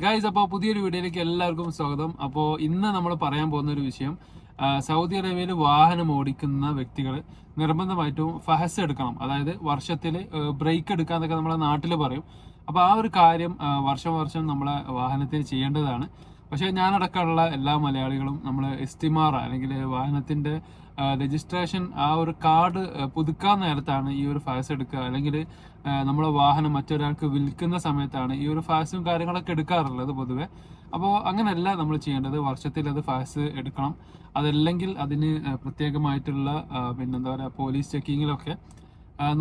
Guys, അപ്പോൾ പുതിയൊരു വീഡിയോയിലേക്ക് എല്ലാവർക്കും സ്വാഗതം. അപ്പോൾ ഇന്ന് നമ്മൾ പറയാൻ പോകുന്ന ഒരു വിഷയം, സൗദി അറേബ്യയിൽ വാഹനം ഓടിക്കുന്ന വ്യക്തികൾ നിർബന്ധമായിട്ടും ഫഹസ് എടുക്കണം. അതായത് വർഷത്തിൽ ബ്രേക്ക് എടുക്കാന്നൊക്കെ നമ്മളെ നാട്ടിൽ പറയും. അപ്പോൾ ആ ഒരു കാര്യം വർഷം നമ്മളെ വാഹനത്തിന് ചെയ്യേണ്ടതാണ്. പക്ഷേ ഞാനടക്കമുള്ള എല്ലാ മലയാളികളും നമ്മൾ ഇസ്തിമാറ അല്ലെങ്കിൽ വാഹനത്തിൻ്റെ രജിസ്ട്രേഷൻ ആ ഒരു കാർഡ് പുതുക്കാൻ നേരത്താണ് ഈ ഒരു ഫാസ് എടുക്കുക, അല്ലെങ്കിൽ നമ്മളെ വാഹനം മറ്റൊരാൾക്ക് വിൽക്കുന്ന സമയത്താണ് ഈ ഒരു ഫാസും കാര്യങ്ങളൊക്കെ എടുക്കാറുള്ളത് പൊതുവെ. അപ്പോൾ അങ്ങനെയല്ല നമ്മൾ ചെയ്യേണ്ടത്. വർഷത്തിൽ അത് ഫാസ് എടുക്കണം. അതല്ലെങ്കിൽ അതിന് പ്രത്യേകമായിട്ടുള്ള പിന്നെന്താ പറയുക, പോലീസ് ചെക്കിങ്ങിലൊക്കെ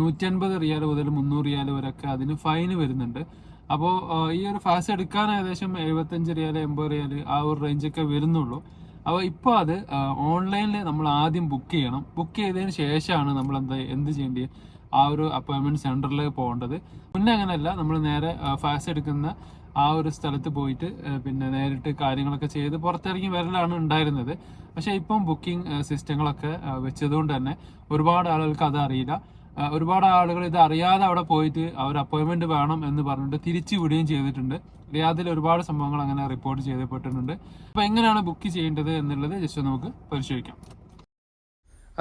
150 റിയാൽ മുതൽ 300 റിയാൽ വരെയൊക്കെ അതിന് ഫൈന് വരുന്നുണ്ട്. അപ്പോൾ ഈ ഒരു ഫാസ് എടുക്കാൻ ഏകദേശം 75 റിയാൽ 80 റിയാൽ ആ ഒരു റേഞ്ചൊക്കെ വരുന്നുള്ളൂ. അപ്പോൾ ഇപ്പോൾ അത് ഓൺലൈനിൽ നമ്മൾ ആദ്യം ബുക്ക് ചെയ്യണം. ബുക്ക് ചെയ്തതിന് ശേഷമാണ് നമ്മൾ എന്ത് ചെയ്യേണ്ടത്, ആ ഒരു അപ്പോയിൻമെൻറ്റ് സെൻറ്ററിൽ പോകേണ്ടത്. മുന്നേ അങ്ങനെയല്ല, നമ്മൾ നേരെ ഫാസ് എടുക്കുന്ന ആ ഒരു സ്ഥലത്ത് പോയിട്ട് പിന്നെ നേരിട്ട് കാര്യങ്ങളൊക്കെ ചെയ്ത് പുറത്തിറങ്ങി വരലാണ് ഉണ്ടായിരുന്നത്. പക്ഷേ ഇപ്പം ബുക്കിംഗ് സിസ്റ്റങ്ങളൊക്കെ വെച്ചതുകൊണ്ട് തന്നെ ഒരുപാട് ആളുകൾക്ക് അത് അറിയില്ല. ഒരുപാട് ആളുകൾ ഇത് അറിയാതെ അവിടെ പോയിട്ട് അവർ അപ്പോയിൻമെൻറ്റ് വേണം എന്ന് പറഞ്ഞിട്ട് തിരിച്ചു വിടുകയും ചെയ്തിട്ടുണ്ട്. റിയാദിൽ ഒരുപാട് സംഭവങ്ങൾ അങ്ങനെ റിപ്പോർട്ട് ചെയ്യപ്പെട്ടിട്ടുണ്ട്. അപ്പോൾ എങ്ങനെയാണ് ബുക്ക് ചെയ്യേണ്ടത് എന്നുള്ളത് ജസ്റ്റ് നമുക്ക് പരിശോധിക്കാം.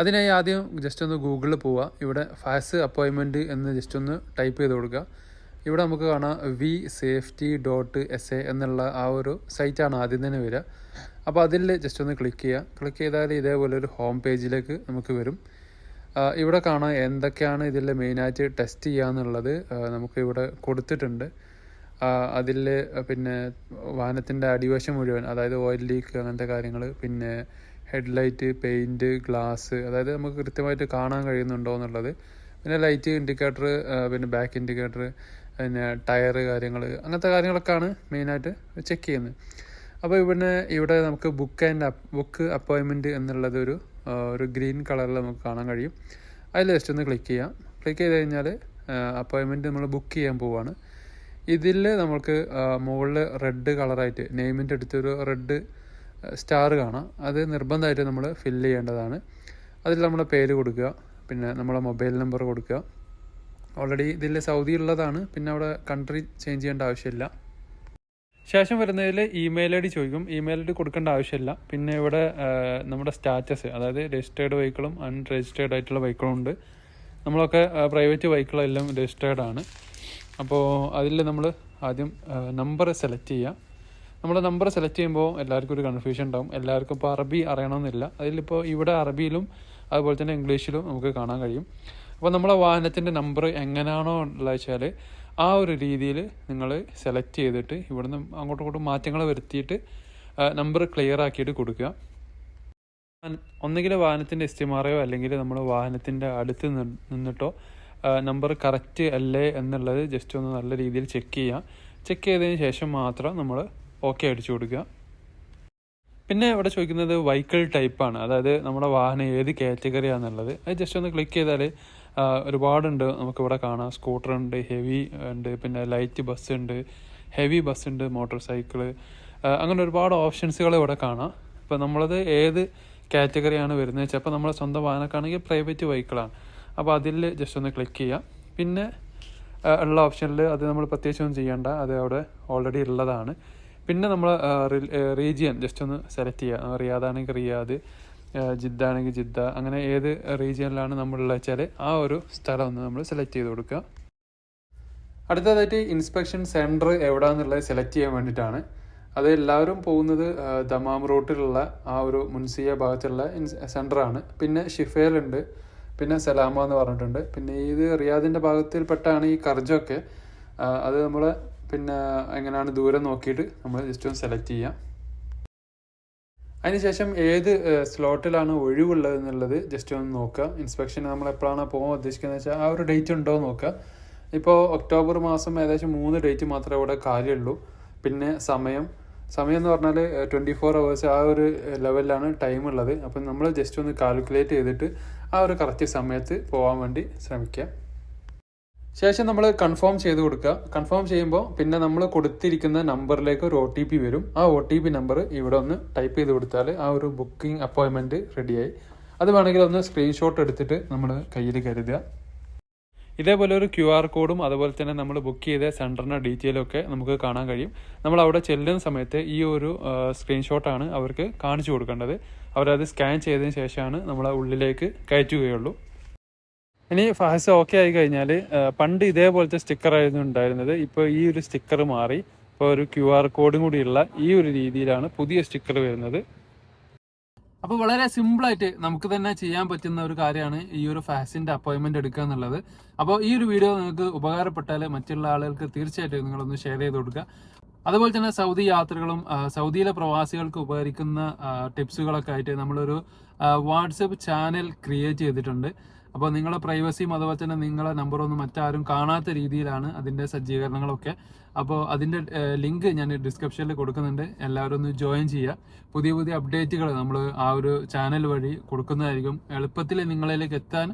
അതിനായി ആദ്യം ജസ്റ്റ് ഒന്ന് ഗൂഗിളിൽ പോവുക. ഇവിടെ ഫാസ് അപ്പോയിൻമെൻറ്റ് എന്ന് ജസ്റ്റ് ഒന്ന് ടൈപ്പ് ചെയ്ത് കൊടുക്കുക. ഇവിടെ നമുക്ക് കാണാം vsafety.sa എന്നുള്ള ആ ഒരു സൈറ്റാണ് ആദ്യം തന്നെ വരിക. അപ്പോൾ അതിൽ ജസ്റ്റ് ഒന്ന് ക്ലിക്ക് ചെയ്യുക. ക്ലിക്ക് ചെയ്താൽ ഇതേപോലെ ഒരു ഹോം പേജിലേക്ക് നമുക്ക് വരും. ഇവിടെ കാണാം എന്തൊക്കെയാണ് ഇതിൽ മെയിനായിട്ട് ടെസ്റ്റ് ചെയ്യാന്നുള്ളത് നമുക്ക് ഇവിടെ കൊടുത്തിട്ടുണ്ട്. അതിൽ പിന്നെ വാഹനത്തിൻ്റെ അടിവശം മുഴുവൻ, അതായത് ഓയിൽ ലീക്ക് അങ്ങനത്തെ കാര്യങ്ങൾ, പിന്നെ ഹെഡ്ലൈറ്റ്, പെയിൻറ്റ്, ഗ്ലാസ്, അതായത് നമുക്ക് കൃത്യമായിട്ട് കാണാൻ കഴിയുന്നുണ്ടോ എന്നുള്ളത്, പിന്നെ ലൈറ്റ് ഇൻഡിക്കേറ്റർ, പിന്നെ ബാക്ക് ഇൻഡിക്കേറ്റർ, പിന്നെ ടയർ കാര്യങ്ങൾ, അങ്ങനത്തെ കാര്യങ്ങളൊക്കെയാണ് മെയിനായിട്ട് ചെക്ക് ചെയ്യുന്നത്. അപ്പോൾ ഇവിടെ നമുക്ക് ബുക്ക് അപ്പോയിൻമെൻറ്റ് എന്നുള്ളത് ഒരു ഗ്രീൻ കളറിൽ നമുക്ക് കാണാൻ കഴിയും. അതിൽ ജസ്റ്റ് ഒന്ന് ക്ലിക്ക് ചെയ്യാം. ക്ലിക്ക് ചെയ്ത് കഴിഞ്ഞാൽ അപ്പോയിൻമെൻറ്റ് നമ്മൾ ബുക്ക് ചെയ്യാൻ പോവുകയാണ്. ഇതിൽ നമുക്ക് മുകളിൽ റെഡ് കളറായിട്ട് നെയിമിൻ്റെ അടുത്തൊരു റെഡ് സ്റ്റാർ കാണാം. അത് നിർബന്ധമായിട്ട് നമ്മൾ ഫില്ല് ചെയ്യേണ്ടതാണ്. അതിൽ നമ്മുടെ പേര് കൊടുക്കുക, പിന്നെ നമ്മളെ മൊബൈൽ നമ്പർ കൊടുക്കുക. ഓൾറെഡി ഇതിൽ സൗദി ഉള്ളതാണ്, പിന്നെ അവിടെ കൺട്രി ചേഞ്ച് ചെയ്യേണ്ട ആവശ്യമില്ല. ശേഷം വരുന്നതിൽ ഇമെയിൽ ID ചോദിക്കും. ഇമെയിൽ ID കൊടുക്കേണ്ട ആവശ്യമില്ല. പിന്നെ ഇവിടെ നമ്മുടെ സ്റ്റാറ്റസ്, അതായത് രജിസ്റ്റേർഡ് വെഹിക്കിളും അൺരജിസ്റ്റേർഡ് ആയിട്ടുള്ള വെഹിക്കിളും ഉണ്ട്. നമ്മളൊക്കെ പ്രൈവറ്റ് വെഹിക്കിളെല്ലാം രജിസ്റ്റേർഡ് ആണ്. അപ്പോൾ അതിൽ നമ്മൾ ആദ്യം നമ്പർ സെലക്ട് ചെയ്യുക. നമ്മൾ നമ്പർ സെലക്ട് ചെയ്യുമ്പോൾ എല്ലാവർക്കും ഒരു കൺഫ്യൂഷൻ ഉണ്ടാവും. എല്ലാവർക്കും ഇപ്പോൾ അറബി അറിയണമെന്നില്ല. അതിലിപ്പോൾ ഇവിടെ അറബിയിലും അതുപോലെ തന്നെ ഇംഗ്ലീഷിലും നമുക്ക് കാണാൻ കഴിയും. അപ്പോൾ നമ്മളെ വാഹനത്തിൻ്റെ നമ്പർ എങ്ങനെയാണോ ഉള്ളത് വെച്ചാൽ ആ ഒരു രീതിയിൽ നിങ്ങൾ സെലക്ട് ചെയ്തിട്ട് ഇവിടുന്ന് അങ്ങോട്ടും മാറ്റങ്ങൾ വരുത്തിയിട്ട് നമ്പർ ക്ലിയർ ആക്കിയിട്ട് കൊടുക്കുക. ഒന്നുകിൽ വാഹനത്തിൻ്റെ എസ്റ്റിമാറയോ അല്ലെങ്കിൽ നമ്മൾ വാഹനത്തിൻ്റെ അടുത്ത് നിന്നിട്ടോ നമ്പർ കറക്റ്റ് അല്ലേ എന്നുള്ളത് ജസ്റ്റ് ഒന്ന് നല്ല രീതിയിൽ ചെക്ക് ചെയ്യുക. ചെക്ക് ചെയ്തതിന് ശേഷം മാത്രം നമ്മൾ ഓക്കെ അടിച്ചു കൊടുക്കുക. പിന്നെ ഇവിടെ ചോദിക്കുന്നത് വെഹിക്കിൾ ടൈപ്പാണ്, അതായത് നമ്മുടെ വാഹനം ഏത് കാറ്റഗറിയാണെന്നുള്ളത്. അത് ജസ്റ്റ് ഒന്ന് ക്ലിക്ക് ചെയ്താൽ ഒരുപാടുണ്ട്. നമുക്കിവിടെ കാണാം സ്കൂട്ടർ ഉണ്ട്, ഹെവി ഉണ്ട്, പിന്നെ ലൈറ്റ് ബസ് ഉണ്ട്, ഹെവി ബസ് ഉണ്ട്, മോട്ടോർ സൈക്കിള്, അങ്ങനെ ഒരുപാട് ഓപ്ഷൻസുകൾ ഇവിടെ കാണാം. ഇപ്പോൾ നമ്മളത് ഏത് കാറ്റഗറിയാണ് വരുന്നത് വെച്ചാൽ, അപ്പോൾ നമ്മളെ സ്വന്തം വാഹനക്കാണെങ്കിൽ പ്രൈവറ്റ് വെഹിക്കിളാണ്. അപ്പോൾ അതിൽ ജസ്റ്റ് ഒന്ന് ക്ലിക്ക് ചെയ്യുക. പിന്നെ ഉള്ള ഓപ്ഷനിൽ അത് നമ്മൾ പ്രത്യേകിച്ചൊന്നും ചെയ്യേണ്ട, അത് അവിടെ ഓൾറെഡി ഉള്ളതാണ്. പിന്നെ നമ്മൾ റീജിയൻ ജസ്റ്റ് ഒന്ന് സെലക്ട് ചെയ്യുക. റിയാദാണെങ്കിൽ റിയാദ്, ജിദ്ദാണെങ്കിൽ ജിദ്ദ, അങ്ങനെ ഏത് റീജിയനിലാണ് നമ്മളുള്ളത് വെച്ചാൽ ആ ഒരു സ്ഥലം ഒന്ന് നമ്മൾ സെലക്ട് ചെയ്ത് കൊടുക്കുക. അടുത്തതായിട്ട് ഇൻസ്പെക്ഷൻ സെൻറ്റർ എവിടെയാണെന്നുള്ളത് സെലക്ട് ചെയ്യാൻ വേണ്ടിയിട്ടാണ്. അത് എല്ലാവരും പോകുന്നത് ദമാം റൂട്ടിലുള്ള ആ ഒരു മുൻസിയ ഭാഗത്തുള്ള സെൻറ്ററാണ്. പിന്നെ ഷിഫേലുണ്ട്, പിന്നെ സലാമ എന്ന് പറഞ്ഞിട്ടുണ്ട്. പിന്നെ ഇത് റിയാദിൻ്റെ ഭാഗത്തിൽപ്പെട്ടാണ് ഈ കർജൊക്കെ. അത് നമ്മൾ പിന്നെ എങ്ങനെയാണ് ദൂരം നോക്കിയിട്ട് നമ്മൾ ജസ്റ്റ് ഒന്ന് സെലക്ട് ചെയ്യാം. അതിനുശേഷം ഏത് സ്ലോട്ടിലാണ് ഒഴിവുള്ളത് എന്നുള്ളത് ജസ്റ്റ് ഒന്ന് നോക്കുക. ഇൻസ്പെക്ഷൻ നമ്മൾ എപ്പോഴാണ് പോകാൻ ഉദ്ദേശിക്കുന്നത് വെച്ചാൽ ആ ഒരു ഡേറ്റ് ഉണ്ടോ എന്ന് നോക്കുക. ഇപ്പോൾ ഒക്ടോബർ മാസം ഏകദേശം 3 ഡേറ്റ് മാത്രമേ ഇവിടെ കാര്യമുള്ളൂ. പിന്നെ സമയം എന്ന് പറഞ്ഞാൽ 24 hours ആ ഒരു ലെവലിലാണ് ടൈം ഉള്ളത്. അപ്പം നമ്മൾ ജസ്റ്റ് ഒന്ന് കാൽക്കുലേറ്റ് ചെയ്തിട്ട് ആ ഒരു കറക്റ്റ് സമയത്ത് പോകാൻ വേണ്ടി ശ്രമിക്കുക. ശേഷം നമ്മൾ കൺഫേം ചെയ്ത് കൊടുക്കുക. കൺഫേം ചെയ്യുമ്പോൾ പിന്നെ നമ്മൾ കൊടുത്തിരിക്കുന്ന നമ്പറിലേക്ക് ഒരു OTP വരും. ആ OTP നമ്പർ ഇവിടെ ഒന്ന് ടൈപ്പ് ചെയ്ത് കൊടുത്താൽ ആ ഒരു ബുക്കിംഗ് അപ്പോയിൻമെൻറ്റ് റെഡിയായി. അത് വേണമെങ്കിൽ ഒന്ന് സ്ക്രീൻഷോട്ട് എടുത്തിട്ട് നമ്മൾ കയ്യിൽ കരുതുക. ഇതേപോലെ ഒരു QR കോഡും അതുപോലെ തന്നെ നമ്മൾ ബുക്ക് ചെയ്ത സെൻറ്ററിൻ്റെ ഡീറ്റെയിലും ഒക്കെ നമുക്ക് കാണാൻ കഴിയും. നമ്മൾ അവിടെ ചെല്ലുന്ന സമയത്ത് ഈ ഒരു സ്ക്രീൻഷോട്ടാണ് അവർക്ക് കാണിച്ചു കൊടുക്കേണ്ടത്. അവരത് സ്കാൻ ചെയ്തതിന് ശേഷമാണ് നമ്മളെ ഉള്ളിലേക്ക് കയറ്റുകയുള്ളൂ. ഇനി ഫഹസ് ഓക്കെ ആയി കഴിഞ്ഞാൽ പണ്ട് ഇതേപോലത്തെ സ്റ്റിക്കറായിരുന്നു ഉണ്ടായിരുന്നത്. ഇപ്പോൾ ഈ ഒരു സ്റ്റിക്കർ മാറി ഇപ്പോൾ ഒരു QR കോഡും കൂടിയുള്ള ഈ ഒരു രീതിയിലാണ് പുതിയ സ്റ്റിക്കർ വരുന്നത്. അപ്പോൾ വളരെ സിമ്പിളായിട്ട് നമുക്ക് തന്നെ ചെയ്യാൻ പറ്റുന്ന ഒരു കാര്യമാണ് ഈ ഒരു ഫാസിൻ്റെ അപ്പോയിൻമെൻറ്റ് എടുക്കുക എന്നുള്ളത്. അപ്പോൾ ഈ ഒരു വീഡിയോ നിങ്ങൾക്ക് ഉപകാരപ്പെട്ടാൽ മറ്റുള്ള ആളുകൾക്ക് തീർച്ചയായിട്ടും നിങ്ങളൊന്ന് ഷെയർ ചെയ്ത് കൊടുക്കുക. അതുപോലെ തന്നെ സൗദി യാത്രകളും സൗദിയിലെ പ്രവാസികൾക്ക് ഉപകരിക്കുന്ന ടിപ്സുകളൊക്കെ ആയിട്ട് നമ്മളൊരു വാട്സപ്പ് ചാനൽ ക്രിയേറ്റ് ചെയ്തിട്ടുണ്ട്. അപ്പോൾ നിങ്ങളെ പ്രൈവസിയും അതുപോലെ തന്നെ നിങ്ങളെ നമ്പറൊന്നും മറ്റാരും കാണാത്ത രീതിയിലാണ് അതിൻ്റെ സജ്ജീകരണങ്ങളൊക്കെ. അപ്പോൾ അതിൻ്റെ ലിങ്ക് ഞാൻ ഡിസ്ക്രിപ്ഷനിൽ കൊടുക്കുന്നുണ്ട്. എല്ലാവരും ഒന്ന് ജോയിൻ ചെയ്യുക. പുതിയ പുതിയ അപ്ഡേറ്റുകൾ നമ്മൾ ആ ഒരു ചാനൽ വഴി കൊടുക്കുന്നതായിരിക്കും. എളുപ്പത്തിൽ നിങ്ങളിലേക്ക് എത്താൻ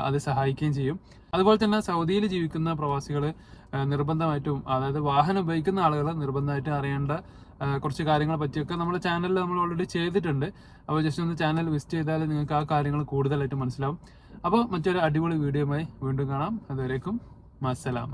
അത് സഹായിക്കുകയും ചെയ്യും. അതുപോലെ തന്നെ സൗദിയിൽ ജീവിക്കുന്ന പ്രവാസികൾ നിർബന്ധമായിട്ടും, അതായത് വാഹനം ഉപയോഗിക്കുന്ന ആളുകൾ നിർബന്ധമായിട്ടും അറിയേണ്ട കുറച്ച് കാര്യങ്ങളെ പറ്റിയൊക്കെ നമ്മുടെ ചാനലിൽ നമ്മൾ ഓൾറെഡി ചെയ്തിട്ടുണ്ട്. അപ്പോൾ ജസ്റ്റ് ഒന്ന് ചാനൽ വിസിറ്റ് ചെയ്താൽ നിങ്ങൾക്ക് ആ കാര്യങ്ങൾ കൂടുതലായിട്ട് മനസ്സിലാവും. അപ്പോൾ മറ്റൊരു അടിപൊളി വീഡിയോയുമായി വീണ്ടും കാണാം. അതുവരേക്കും മസ്സലാമ.